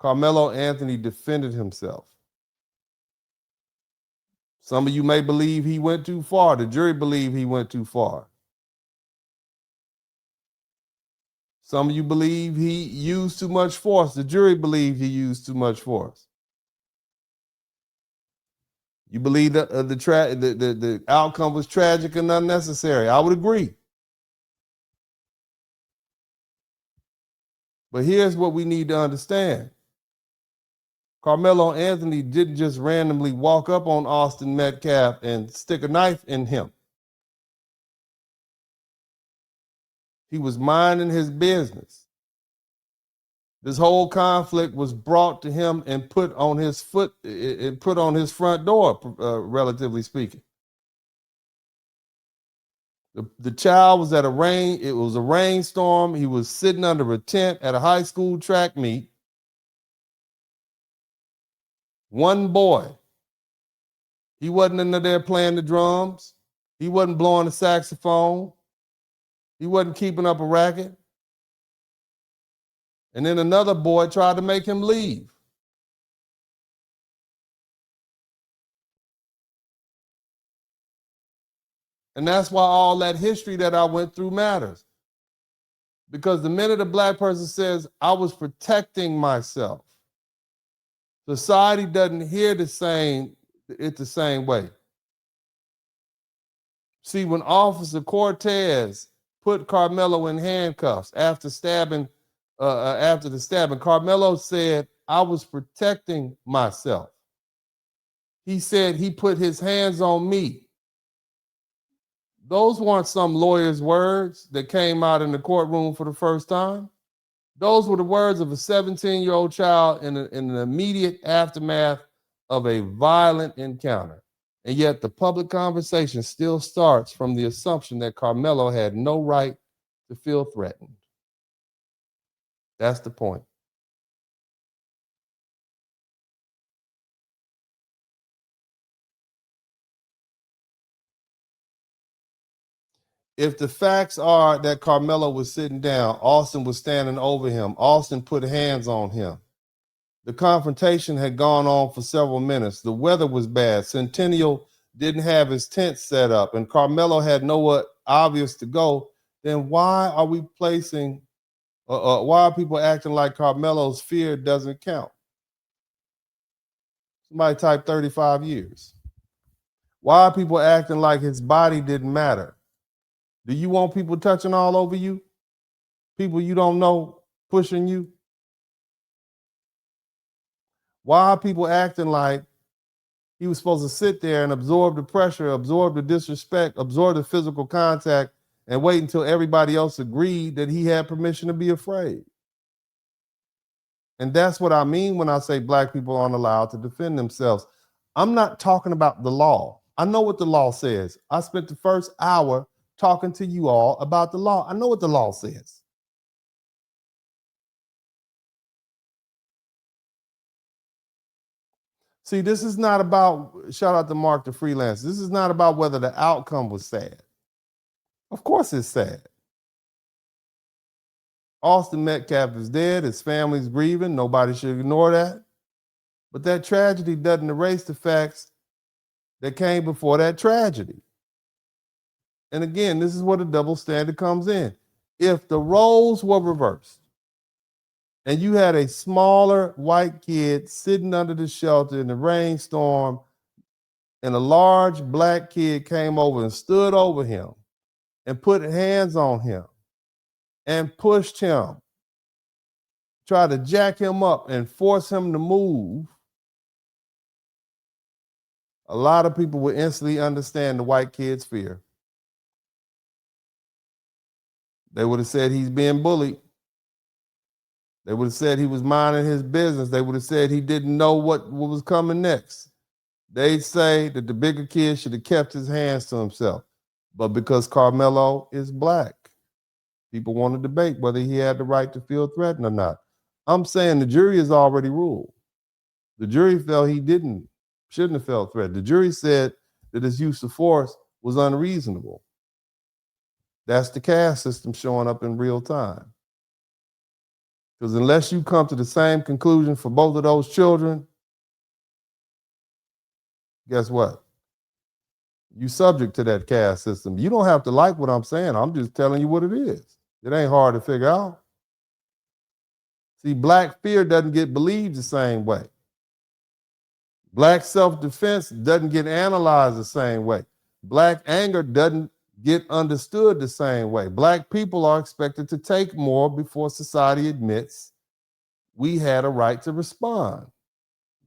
Carmelo Anthony defended himself. Some of you may believe he went too far. The jury believe he went too far. Some of you believe he used too much force. The jury believed he used too much force. You believe that the outcome was tragic and unnecessary. I would agree. But here's what we need to understand. Carmelo Anthony didn't just randomly walk up on Austin Metcalf and stick a knife in him. He was minding his business. This whole conflict was brought to him and put on his front door, relatively speaking. The child was it was a rainstorm. He was sitting under a tent at a high school track meet. One boy. He wasn't in there playing the drums. He wasn't blowing the saxophone. He wasn't keeping up a racket. And then another boy tried to make him leave. And that's why all that history that I went through matters. Because the minute a black person says, I was protecting myself, society doesn't hear it the same way. See, when Officer Cortez put Carmelo in handcuffs after the stabbing, Carmelo said, I was protecting myself. He said he put his hands on me. Those weren't some lawyer's words that came out in the courtroom for the first time. Those were the words of a 17-year-old child in the immediate aftermath of a violent encounter. And yet the public conversation still starts from the assumption that Carmelo had no right to feel threatened. That's the point. If the facts are that Carmelo was sitting down, Austin was standing over him, Austin put hands on him. The confrontation had gone on for several minutes. The weather was bad. Centennial didn't have his tent set up, and Carmelo had nowhere obvious to go. Then why are people acting like Carmelo's fear doesn't count? Somebody type 35 years. Why are people acting like his body didn't matter? Do you want people touching all over you? People you don't know pushing you? Why are people acting like he was supposed to sit there and absorb the pressure, absorb the disrespect, absorb the physical contact, and wait until everybody else agreed that he had permission to be afraid? And that's what I mean when I say black people aren't allowed to defend themselves. I'm not talking about the law. I know what the law says. I spent the first hour talking to you all about the law. I know what the law says. See, this is not about, shout out to Mark the freelancer, this is not about whether the outcome was sad. Of course it's sad. Austin Metcalf is dead. His family's grieving. Nobody should ignore that. But that tragedy doesn't erase the facts that came before that tragedy. And again, this is where the double standard comes in. If the roles were reversed and you had a smaller white kid sitting under the shelter in the rainstorm and a large black kid came over and stood over him and put hands on him and pushed him, tried to jack him up and force him to move, a lot of people would instantly understand the white kid's fear. They would have said he's being bullied. They would have said he was minding his business. They would have said he didn't know what was coming next. They'd say that the bigger kid should have kept his hands to himself. But because Carmelo is black, people want to debate whether he had the right to feel threatened or not. I'm saying the jury has already ruled. The jury felt he shouldn't have felt threatened. The jury said that his use of force was unreasonable. That's the caste system showing up in real time. Because unless you come to the same conclusion for both of those children, guess what? You subject to that caste system. You don't have to like what I'm saying. I'm just telling you what it is. It ain't hard to figure out. See, black fear doesn't get believed the same way. Black self-defense doesn't get analyzed the same way. Black anger doesn't get understood the same way. Black people are expected to take more before society admits we had a right to respond.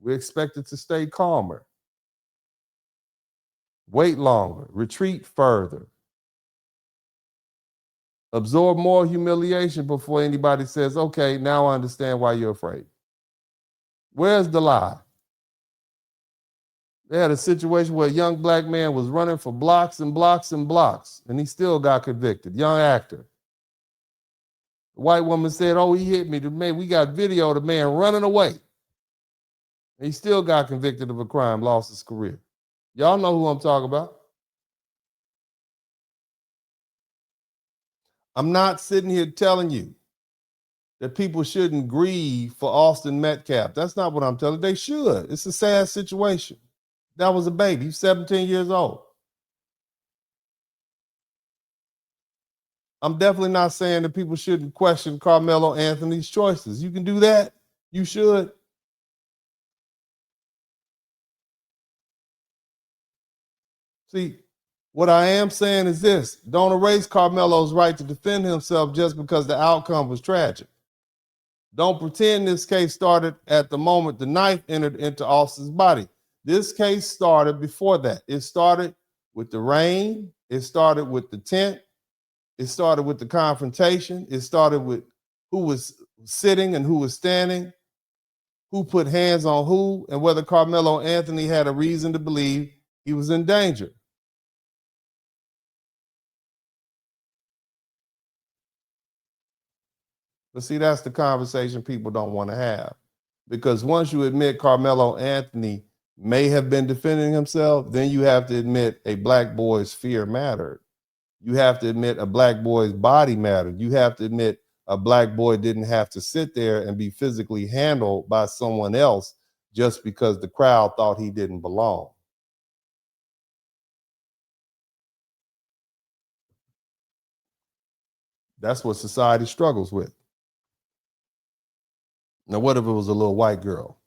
We're expected to stay calmer, wait longer, retreat further, absorb more humiliation before anybody says, okay, now I understand why you're afraid. Where's the lie? They had a situation where a young black man was running for blocks and blocks and blocks, and he still got convicted. Young actor. The white woman said, oh, he hit me. The man, we got video of the man running away. And he still got convicted of a crime, lost his career. Y'all know who I'm talking about. I'm not sitting here telling you that people shouldn't grieve for Austin Metcalf. That's not what I'm telling you. They should. It's a sad situation. That was a baby. He's 17 years old. I'm definitely not saying that people shouldn't question Carmelo Anthony's choices. You can do that. You should. See, what I am saying is this. Don't erase Carmelo's right to defend himself just because the outcome was tragic. Don't pretend this case started at the moment the knife entered into Austin's body. This case started before that. It started with the rain. It started with the tent. It started with the confrontation. It started with who was sitting and who was standing, who put hands on who, and whether Carmelo Anthony had a reason to believe he was in danger. But see, that's the conversation people don't want to have. Because once you admit Carmelo Anthony may have been defending himself, then you have to admit a black boy's fear mattered. You have to admit a black boy's body mattered. You have to admit a black boy didn't have to sit there and be physically handled by someone else just because the crowd thought he didn't belong. That's what society struggles with. Now, what if it was a little white girl?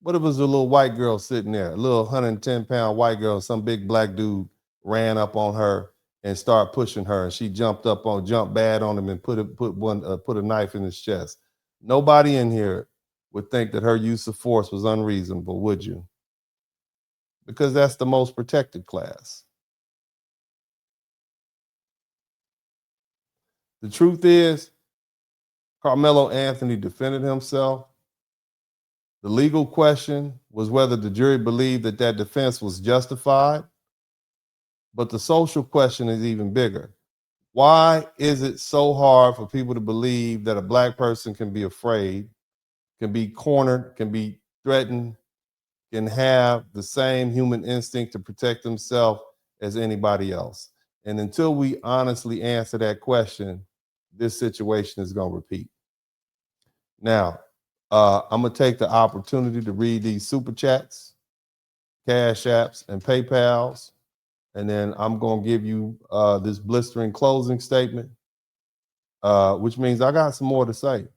What if it was a little white girl sitting there, a little 110-pound white girl, some big black dude ran up on her and started pushing her, and she jumped bad on him and put a knife in his chest? Nobody in here would think that her use of force was unreasonable, would you? Because that's the most protected class. The truth is, Carmelo Anthony defended himself. The legal question was whether the jury believed that that defense was justified. But the social question is even bigger. Why is it so hard for people to believe that a black person can be afraid, can be cornered, can be threatened, can have the same human instinct to protect themselves as anybody else? And until we honestly answer that question, this situation is going to repeat. Now, I'm going to take the opportunity to read these super chats, Cash Apps, and PayPals. And then I'm going to give you this blistering closing statement, which means I got some more to say.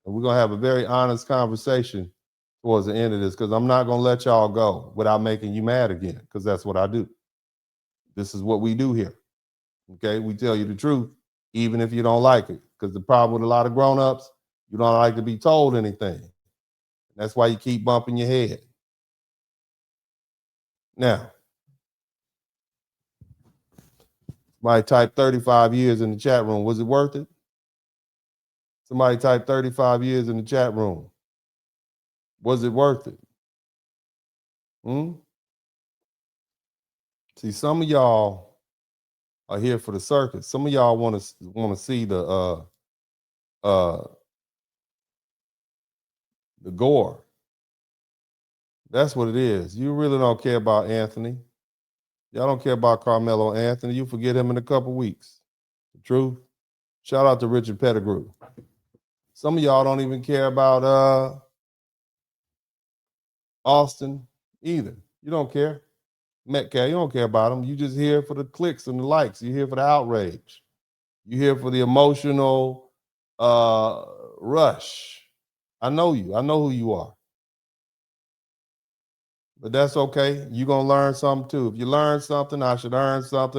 And we're going to have a very honest conversation towards the end of this, because I'm not going to let y'all go without making you mad again, because that's what I do. This is what we do here. Okay? We tell you the truth, even if you don't like it, because the problem with a lot of grown-ups, you don't like to be told anything. That's why you keep bumping your head. Now, somebody typed 35 years in the chat room. Was it worth it? Somebody typed 35 years in the chat room. Was it worth it? See, some of y'all are here for the circus. Some of y'all want to see the gore. That's what it is. You really don't care about Anthony. Y'all don't care about Carmelo Anthony. You forget him in a couple weeks. The truth. Shout out to Richard Pettigrew. Some of y'all don't even care about Austin either. You don't care. Metcalf, you don't care about him. You just here for the clicks and the likes. You're here for the outrage. You're here for the emotional rush. I know you. I know who you are. But that's okay. You're going to learn something too. If you learn something, I should earn something.